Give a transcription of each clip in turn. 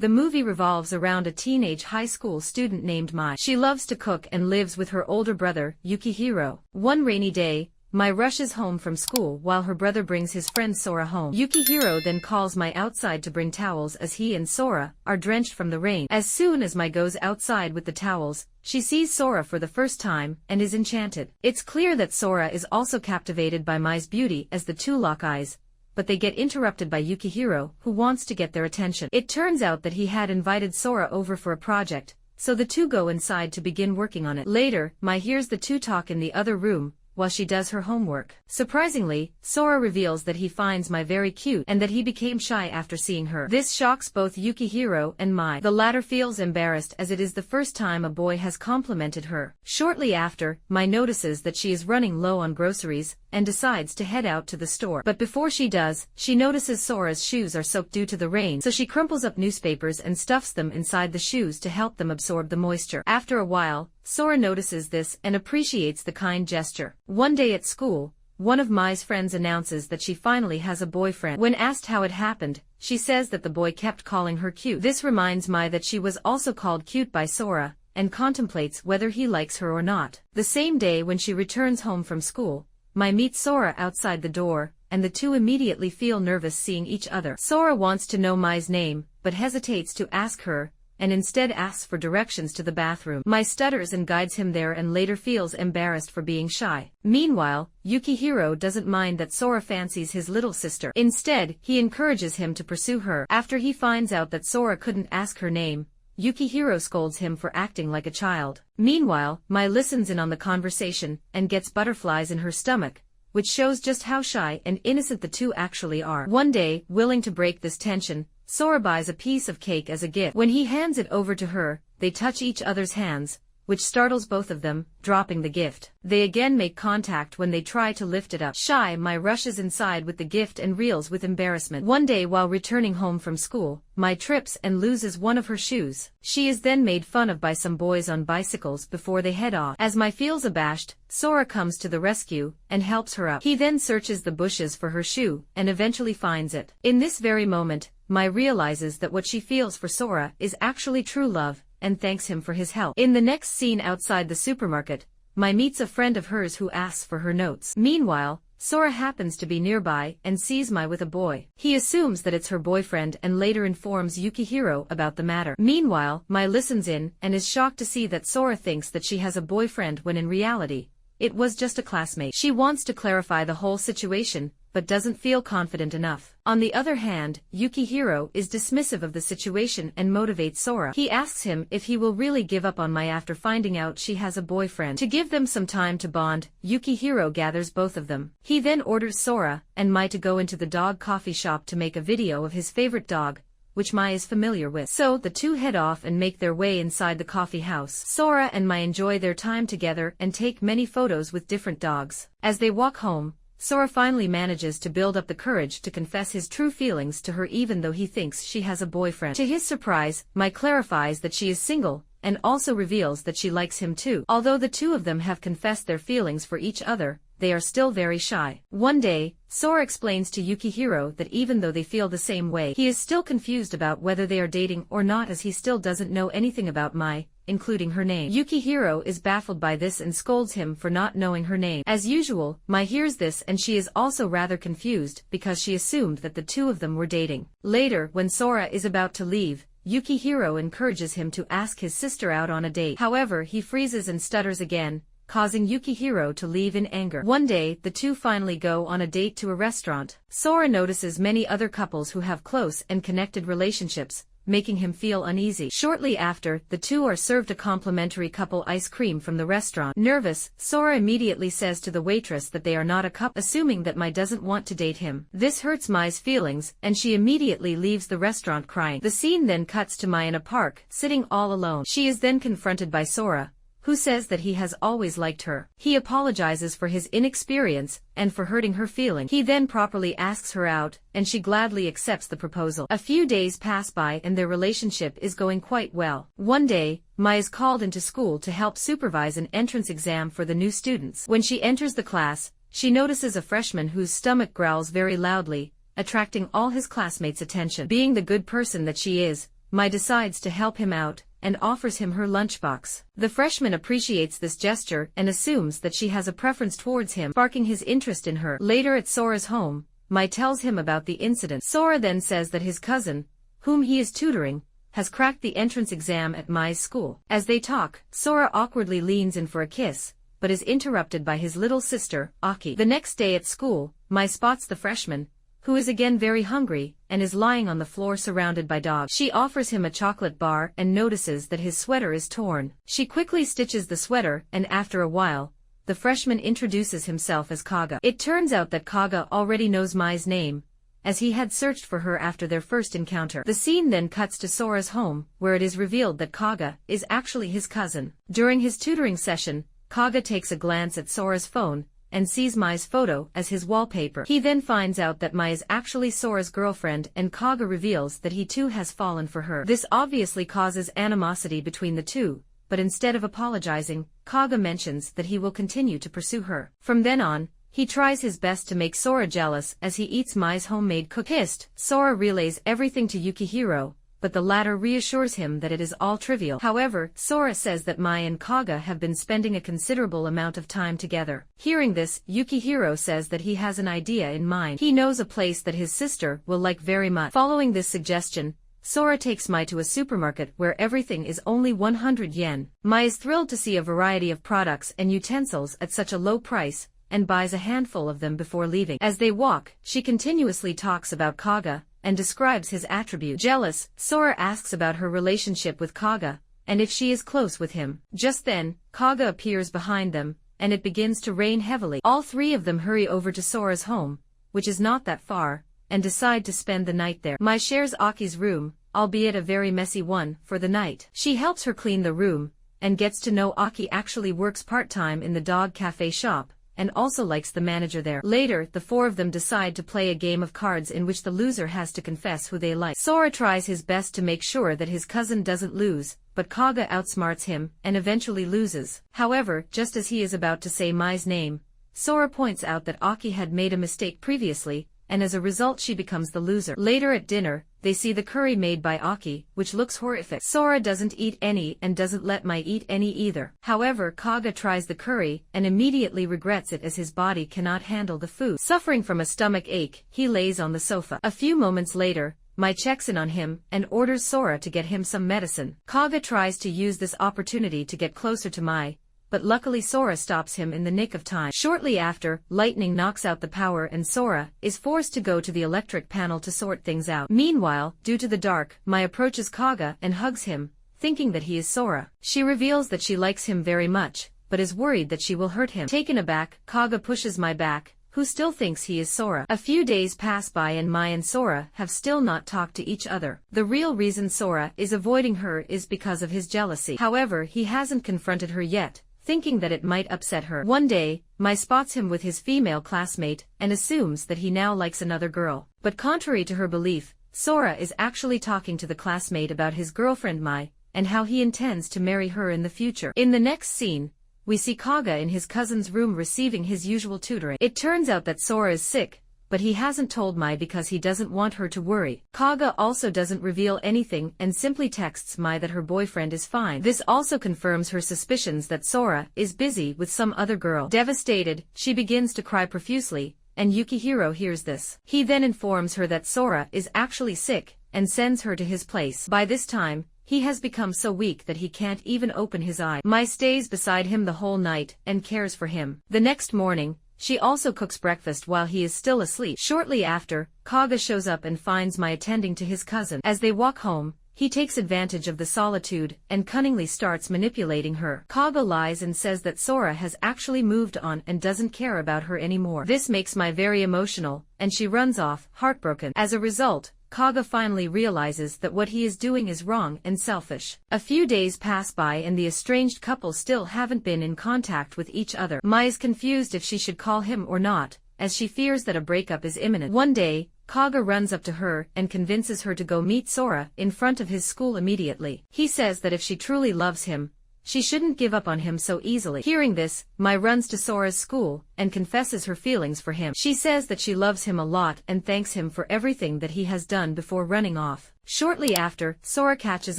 The movie revolves around a teenage high school student named Mai. She loves to cook and lives with her older brother, Yukihiro. One rainy day, Mai rushes home from school while her brother brings his friend Sora home. Yukihiro then calls Mai outside to bring towels as he and Sora are drenched from the rain. As soon as Mai goes outside with the towels, she sees Sora for the first time and is enchanted. It's clear that Sora is also captivated by Mai's beauty as the two lock eyes, but they get interrupted by Yukihiro, who wants to get their attention. It turns out that he had invited Sora over for a project, so the two go inside to begin working on it. Later, Mai hears the two talk in the other room, while she does her homework. Surprisingly, Sora reveals that he finds Mai very cute and that he became shy after seeing her. This shocks both Yukihiro and Mai. The latter feels embarrassed as it is the first time a boy has complimented her. Shortly after, Mai notices that she is running low on groceries and decides to head out to the store. But before she does, she notices Sora's shoes are soaked due to the rain, so she crumples up newspapers and stuffs them inside the shoes to help them absorb the moisture. After a while, Sora notices this and appreciates the kind gesture. One day at school, one of Mai's friends announces that she finally has a boyfriend. When asked how it happened, she says that the boy kept calling her cute. This reminds Mai that she was also called cute by Sora, and contemplates whether he likes her or not. The same day when she returns home from school, Mai meets Sora outside the door, and the two immediately feel nervous seeing each other. Sora wants to know Mai's name, but hesitates to ask her, and instead asks for directions to the bathroom. Mai stutters and guides him there and later feels embarrassed for being shy. Meanwhile, Yukihiro doesn't mind that Sora fancies his little sister. Instead, he encourages him to pursue her. After he finds out that Sora couldn't ask her name, Yukihiro scolds him for acting like a child. Meanwhile, Mai listens in on the conversation and gets butterflies in her stomach, which shows just how shy and innocent the two actually are. One day, willing to break this tension, Sora buys a piece of cake as a gift. When he hands it over to her, they touch each other's hands, which startles both of them, dropping the gift. They again make contact when they try to lift it up. Shy Mai rushes inside with the gift and reels with embarrassment. One day while returning home from school, Mai trips and loses one of her shoes. She is then made fun of by some boys on bicycles before they head off. As Mai feels abashed, Sora comes to the rescue and helps her up. He then searches the bushes for her shoe and eventually finds it. In this very moment, Mai realizes that what she feels for Sora is actually true love, and thanks him for his help. In the next scene outside the supermarket, Mai meets a friend of hers who asks for her notes. Meanwhile, Sora happens to be nearby and sees Mai with a boy. He assumes that it's her boyfriend and later informs Yukihiro about the matter. Meanwhile, Mai listens in and is shocked to see that Sora thinks that she has a boyfriend when in reality, it was just a classmate. She wants to clarify the whole situation, but doesn't feel confident enough. On the other hand, Yukihiro is dismissive of the situation and motivates Sora. He asks him if he will really give up on Mai after finding out she has a boyfriend. To give them some time to bond, Yukihiro gathers both of them. He then orders Sora and Mai to go into the dog coffee shop to make a video of his favorite dog, which Mai is familiar with. So the two head off and make their way inside the coffee house. Sora and Mai enjoy their time together and take many photos with different dogs. As they walk home, Sora finally manages to build up the courage to confess his true feelings to her even though he thinks she has a boyfriend. To his surprise, Mai clarifies that she is single, and also reveals that she likes him too. Although the two of them have confessed their feelings for each other, they are still very shy. One day, Sora explains to Yukihiro that even though they feel the same way, he is still confused about whether they are dating or not as he still doesn't know anything about Mai, including her name. Yukihiro is baffled by this and scolds him for not knowing her name. As usual, Mai hears this and she is also rather confused because she assumed that the two of them were dating. Later, when Sora is about to leave, Yukihiro encourages him to ask his sister out on a date. However, he freezes and stutters again, causing Yukihiro to leave in anger. One day, the two finally go on a date to a restaurant. Sora notices many other couples who have close and connected relationships, making him feel uneasy. Shortly after, the two are served a complimentary couple ice cream from the restaurant. Nervous, Sora immediately says to the waitress that they are not a couple, assuming that Mai doesn't want to date him. This hurts Mai's feelings, and she immediately leaves the restaurant crying. The scene then cuts to Mai in a park, sitting all alone. She is then confronted by Sora, who says that he has always liked her. He apologizes for his inexperience and for hurting her feelings. He then properly asks her out, and she gladly accepts the proposal. A few days pass by and their relationship is going quite well. One day, Mai is called into school to help supervise an entrance exam for the new students. When she enters the class, she notices a freshman whose stomach growls very loudly, attracting all his classmates' attention. Being the good person that she is, Mai decides to help him out, and offers him her lunchbox. The freshman appreciates this gesture and assumes that she has a preference towards him, sparking his interest in her. Later at Sora's home, Mai tells him about the incident. Sora then says that his cousin, whom he is tutoring, has cracked the entrance exam at Mai's school. As they talk, Sora awkwardly leans in for a kiss, but is interrupted by his little sister, Aki. The next day at school, Mai spots the freshman, who is again very hungry, and is lying on the floor surrounded by dogs. She offers him a chocolate bar and notices that his sweater is torn. She quickly stitches the sweater, and after a while, the freshman introduces himself as Kaga. It turns out that Kaga already knows Mai's name, as he had searched for her after their first encounter. The scene then cuts to Sora's home, where it is revealed that Kaga is actually his cousin. During his tutoring session, Kaga takes a glance at Sora's phone, and sees Mai's photo as his wallpaper. He then finds out that Mai is actually Sora's girlfriend, and Kaga reveals that he too has fallen for her. This obviously causes animosity between the two, but instead of apologizing, Kaga mentions that he will continue to pursue her. From then on, he tries his best to make Sora jealous as he eats Mai's homemade cookie. Pissed, Sora relays everything to Yukihiro, but the latter reassures him that it is all trivial. However, Sora says that Mai and Kaga have been spending a considerable amount of time together. Hearing this, Yukihiro says that he has an idea in mind. He knows a place that his sister will like very much. Following this suggestion, Sora takes Mai to a supermarket where everything is only 100 yen. Mai is thrilled to see a variety of products and utensils at such a low price, and buys a handful of them before leaving. As they walk, she continuously talks about Kaga, and describes his attribute. Jealous, Sora asks about her relationship with Kaga, and if she is close with him. Just then, Kaga appears behind them, and it begins to rain heavily. All three of them hurry over to Sora's home, which is not that far, and decide to spend the night there. Mai shares Aki's room, albeit a very messy one, for the night. She helps her clean the room, and gets to know Aki actually works part-time in the dog cafe shop, and also likes the manager there. Later, the four of them decide to play a game of cards in which the loser has to confess who they like. Sora tries his best to make sure that his cousin doesn't lose, but Kaga outsmarts him, and eventually loses. However, just as he is about to say Mai's name, Sora points out that Aki had made a mistake previously, and as a result she becomes the loser. Later at dinner, they see the curry made by Aki, which looks horrific. Sora doesn't eat any and doesn't let Mai eat any either. However, Kaga tries the curry and immediately regrets it as his body cannot handle the food. Suffering from a stomach ache, he lays on the sofa. A few moments later, Mai checks in on him and orders Sora to get him some medicine. Kaga tries to use this opportunity to get closer to Mai, but luckily Sora stops him in the nick of time. Shortly after, lightning knocks out the power and Sora is forced to go to the electric panel to sort things out. Meanwhile, due to the dark, Mai approaches Kaga and hugs him, thinking that he is Sora. She reveals that she likes him very much, but is worried that she will hurt him. Taken aback, Kaga pushes Mai back, who still thinks he is Sora. A few days pass by and Mai and Sora have still not talked to each other. The real reason Sora is avoiding her is because of his jealousy. However, he hasn't confronted her yet, thinking that it might upset her. One day, Mai spots him with his female classmate, and assumes that he now likes another girl. But contrary to her belief, Sora is actually talking to the classmate about his girlfriend Mai, and how he intends to marry her in the future. In the next scene, we see Kaga in his cousin's room receiving his usual tutoring. It turns out that Sora is sick, but he hasn't told Mai because he doesn't want her to worry. Kaga also doesn't reveal anything and simply texts Mai that her boyfriend is fine. This also confirms her suspicions that Sora is busy with some other girl. Devastated, she begins to cry profusely, and Yukihiro hears this. He then informs her that Sora is actually sick, and sends her to his place. By this time, he has become so weak that he can't even open his eye. Mai stays beside him the whole night and cares for him. The next morning, she also cooks breakfast while he is still asleep. Shortly after, Kaga shows up and finds Mai attending to his cousin. As they walk home, he takes advantage of the solitude and cunningly starts manipulating her. Kaga lies and says that Sora has actually moved on and doesn't care about her anymore. This makes Mai very emotional, and she runs off, heartbroken. As a result, Kaga finally realizes that what he is doing is wrong and selfish. A few days pass by and the estranged couple still haven't been in contact with each other. Mai is confused if she should call him or not, as she fears that a breakup is imminent. One day, Kaga runs up to her and convinces her to go meet Sora in front of his school immediately. He says that if she truly loves him, she shouldn't give up on him so easily. Hearing this, Mai runs to Sora's school and confesses her feelings for him. She says that she loves him a lot and thanks him for everything that he has done before running off. Shortly after, Sora catches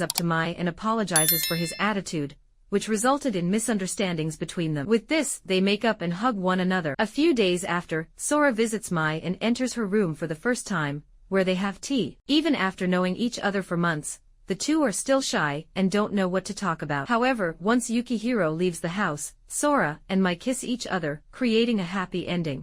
up to Mai and apologizes for his attitude, which resulted in misunderstandings between them. With this, they make up and hug one another. A few days after, Sora visits Mai and enters her room for the first time, where they have tea. Even after knowing each other for months, the two are still shy and don't know what to talk about. However, once Yukihiro leaves the house, Sora and Mai kiss each other, creating a happy ending.